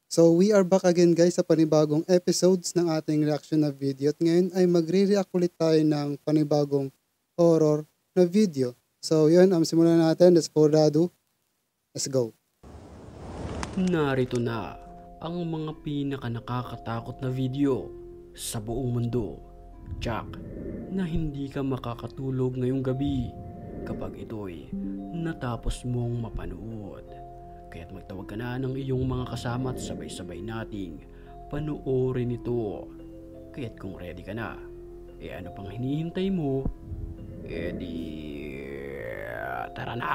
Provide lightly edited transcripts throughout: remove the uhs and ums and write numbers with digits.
So we are back again guys sa panibagong episodes ng ating reaction na video at ngayon ay magre-react ulit tayo ng panibagong horror na video. So yun, simulan natin. Let's go. Narito na ang mga pinaka nakakatakot na video sa buong mundo. Jack, na hindi ka makakatulog ngayong gabi kapag ito'y natapos mong mapanood. Kaya't magtawag ka na ng iyong mga kasama at sabay-sabay nating panoorin ito. Kaya't kung ready ka na, ano pang hinihintay mo? Tara na!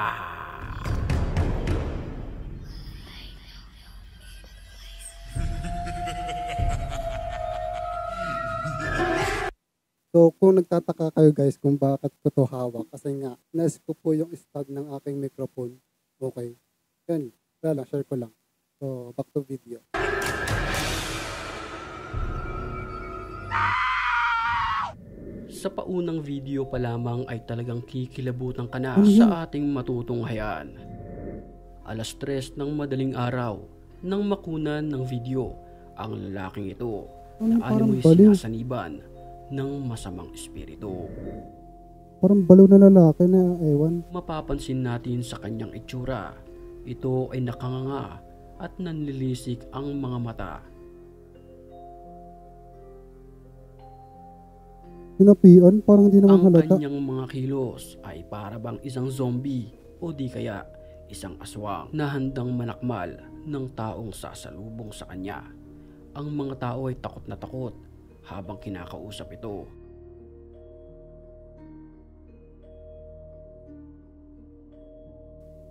So kung nagtataka kayo guys kung bakit ko to hawak, kasi nga naisip ko po yung stand ng aking microphone. Okay. Yan. Wala lang, share ko lang. So back to video. Sa paunang video pa lamang ay talagang kikilabutan ka na Ano sa ating matutunghayan. Alas 3 ng madaling araw nang makunan ng video ang lalaking ito na alimoy sinasaniban ng masamang espiritu. Parang baliw na lalaki na ewan. Mapapansin natin sa kanyang itsura, ito ay nakanganga at nanlilisik ang mga mata. Sinapian, parang di naman Ang halata. kanyang mga kilos ay para bang isang zombie o di kaya isang aswang na handang manakmal ng taong sasalubong sa kanya. Ang mga tao ay takot na takot habang kinakausap ito.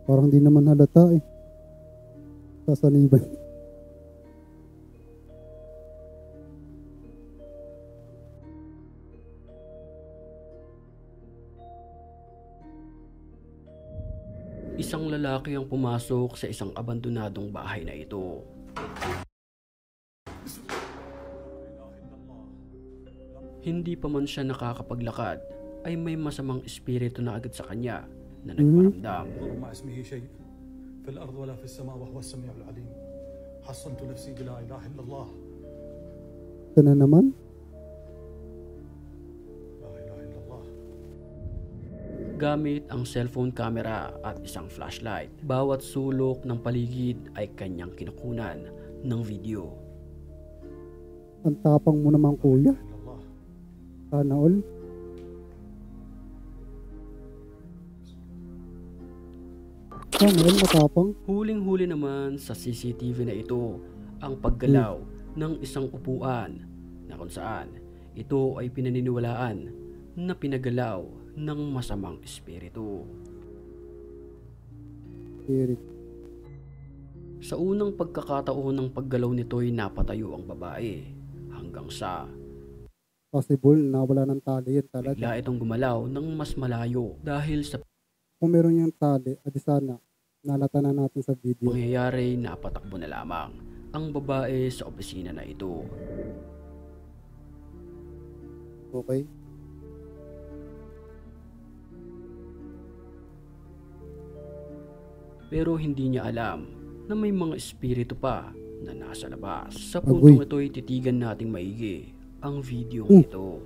Parang di naman halata eh. Sasaniban. Isang lalaki ang pumasok sa isang abandonadong bahay na ito. Hindi pa man siya nakakapaglakad ay may masamang espiritu na agad sa kanya na nagparamdam. ما اسمه شيء في الأرض ولا في السماء وهو السميع العليم حصنت نفسي بلا إله إلا الله Ito na naman. لا إله إلا الله. Gamit ang cellphone camera at isang flashlight, bawat sulok ng paligid ay kanyang kinukunan ng video. Ang tapang mo naman kuya. إلا الله. Sana all. Sana all matapang. Huling-huli naman sa CCTV na ito ang paggalaw ng isang upuan na kung saan ito ay pinaniniwalaan na pinagalaw ng masamang espiritu. Spirit. Sa unang pagkakataon ng paggalaw nito ay napatayo ang babae hanggang sa Possible na wala ng tali yan talaga. bigla itong gumalaw ng mas malayo dahil sa Kung meron yung tali, adi sana nalata na natin sa video. pangyayari na patakbo na lamang ang babae sa opisina na ito. Okay. Pero hindi niya alam na may mga espiritu pa na nasa labas. Sa puntong ito ay titigan nating maigi ang video ito.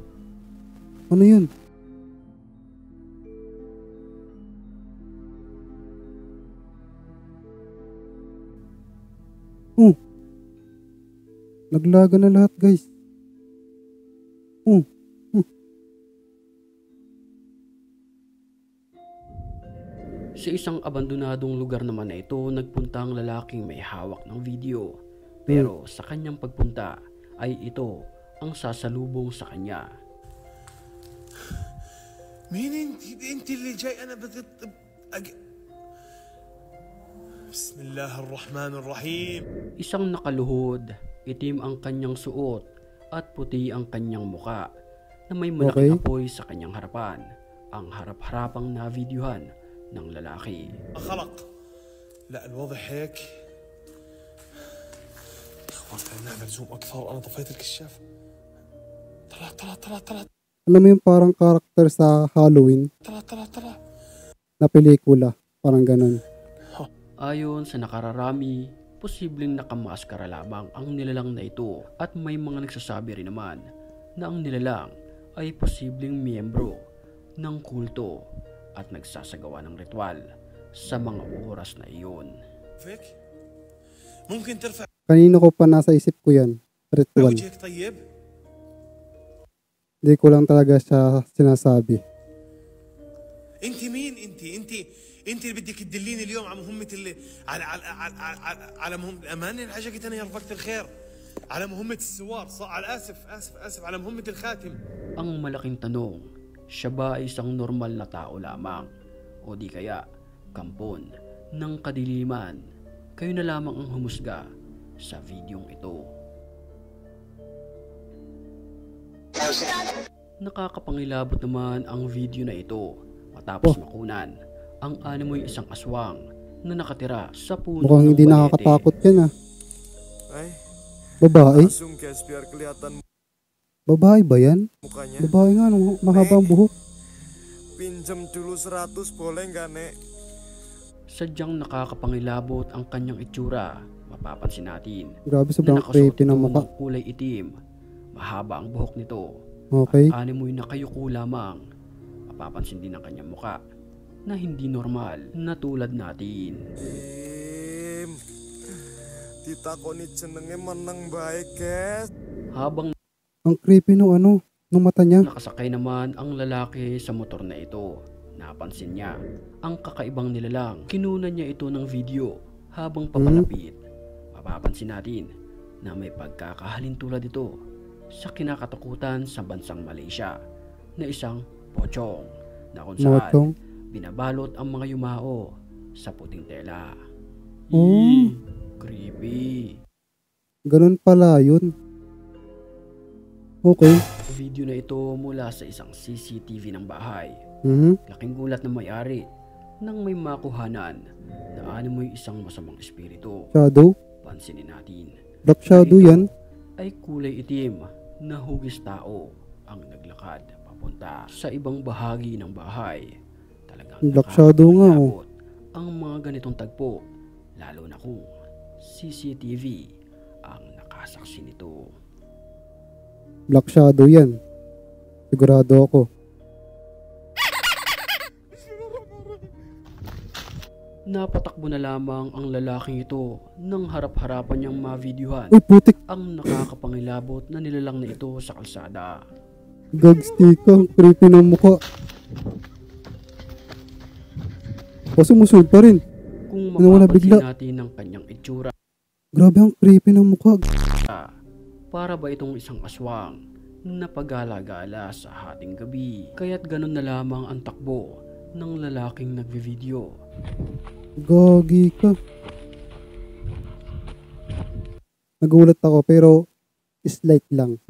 Ano yun? Naglaga na lahat guys. Sa isang abandonadong lugar naman na ito, nagpunta ang lalaking may hawak ng video. Pero sa kanyang pagpunta ay ito ang sasalubong sa kanya. مين انت اللي جاي انا بسم الله الرحمن الرحيم. Isang nakaluhod, itim ang kanyang suot at puti ang kanyang muka na may malaking apoy sa kanyang harapan. Ang harap-harapang na-videohan ng lalaki. خلق لا الوضع هيك اخوان نعمل زوم اكثر انا طفيت الكشاف طلع Alam mo yung parang karakter sa Halloween na pelikula. Parang ganun. Ayon sa nakararami posibleng nakamaskara lamang ang nilalang na ito at may mga nagsasabi rin naman na ang nilalang ay posibleng miyembro ng kulto at nagsasagawa ng ritual sa mga oras na iyon. فيك ممكن ترفع Kanino ko pa nasa isip ko yan. Ritual. وجهك طيب؟ Hindi ko lang talaga siya sinasabi. انت مين انت اللي بدك تدليني اليوم على مهمة على مهمة الامان اللي حاجة انا يا رفقة الخير على مهمة السوار على اسف على مهمة الخاتم. Ang malaking tanong, siya ba ay isang normal na tao lamang o di kaya kampon ng kadiliman? Kayo na lamang ang humusga sa videong ito. Nakakapangilabot naman ang video na ito matapos makunan ang animoy isang aswang na nakatira sa puno Mukhang ng hindi balete. nakakatakot yan ah. Ay, Babae? langsung guys biar kelihatan Babae ba yan? mukanya. Babae nga, no? Mahabang buhok. Pinjam dulu 100 boleh nggak, Nek? Sadyang nakakapangilabot ang kanyang itsura. Mapapansin natin Grabe, na sobrang nakasuot creepy ito ng mukha. ng kulay itim. Mahaba ang buhok nito. Okay. At animoy nakayuko lamang. Mapapansin din ang kanyang muka na hindi normal na tulad natin. Ditakoni jenenge meneng baik, guys. Habang Ang creepy nung mata niya. nakasakay naman ang lalaki sa motor na ito, napansin niya ang kakaibang nilalang. Kinunan niya ito ng video habang papalapit. Mapapansin natin na may pagkakahalin tulad ito sa kinakatakutan sa bansang Malaysia na isang pochong na kung saan Motong. binabalot ang mga yumao sa puting tela. Oh. Creepy. Ganun pala yun. Okay. Video na ito mula sa isang CCTV ng bahay. Laking gulat ng may-ari nang may makuhanan na animoy isang masamang espiritu. Shadow. Pansinin natin. Black shadow yan. Ay kulay itim na hugis tao ang naglakad papunta sa ibang bahagi ng bahay. Talagang Black shadow nga, oh. nakakapangilabot ang mga ganitong tagpo, lalo na kung CCTV ang nakasaksi nito. Black shadow yan. Sigurado ako. Napatakbo na lamang ang lalaking ito nang harap-harapan niyang mavideohan Uy, putik. ang nakakapangilabot na nilalang na ito sa kalsada. Gagstika. Ang creepy ng mukha. O sumusunod pa rin. Kung Nawala mapapansin bigla. natin ang kanyang itsura, Grabe, ang creepy ng mukha. para ba itong isang aswang na pagala-gala sa hating gabi? Kaya't ganun na lamang ang takbo ng lalaking nagvi-video. Gagi ka. Nagulat ako pero slight lang.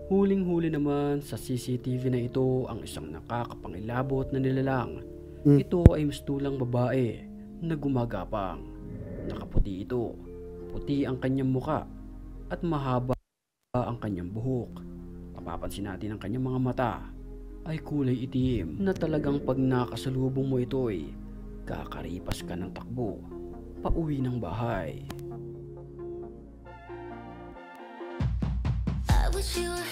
Huling-huli naman sa CCTV na ito ang isang nakakapangilabot na nilalang. Ito ay mistulang babae na gumagapang. Nakaputi ito. Puti ang kanyang muka at mahaba ang kanyang buhok. Mapapansin natin ang kanyang mga mata ay kulay itim na talagang pag nakasalubong mo ito ay kakaripas ka ng takbo pauwi ng bahay. I wish you were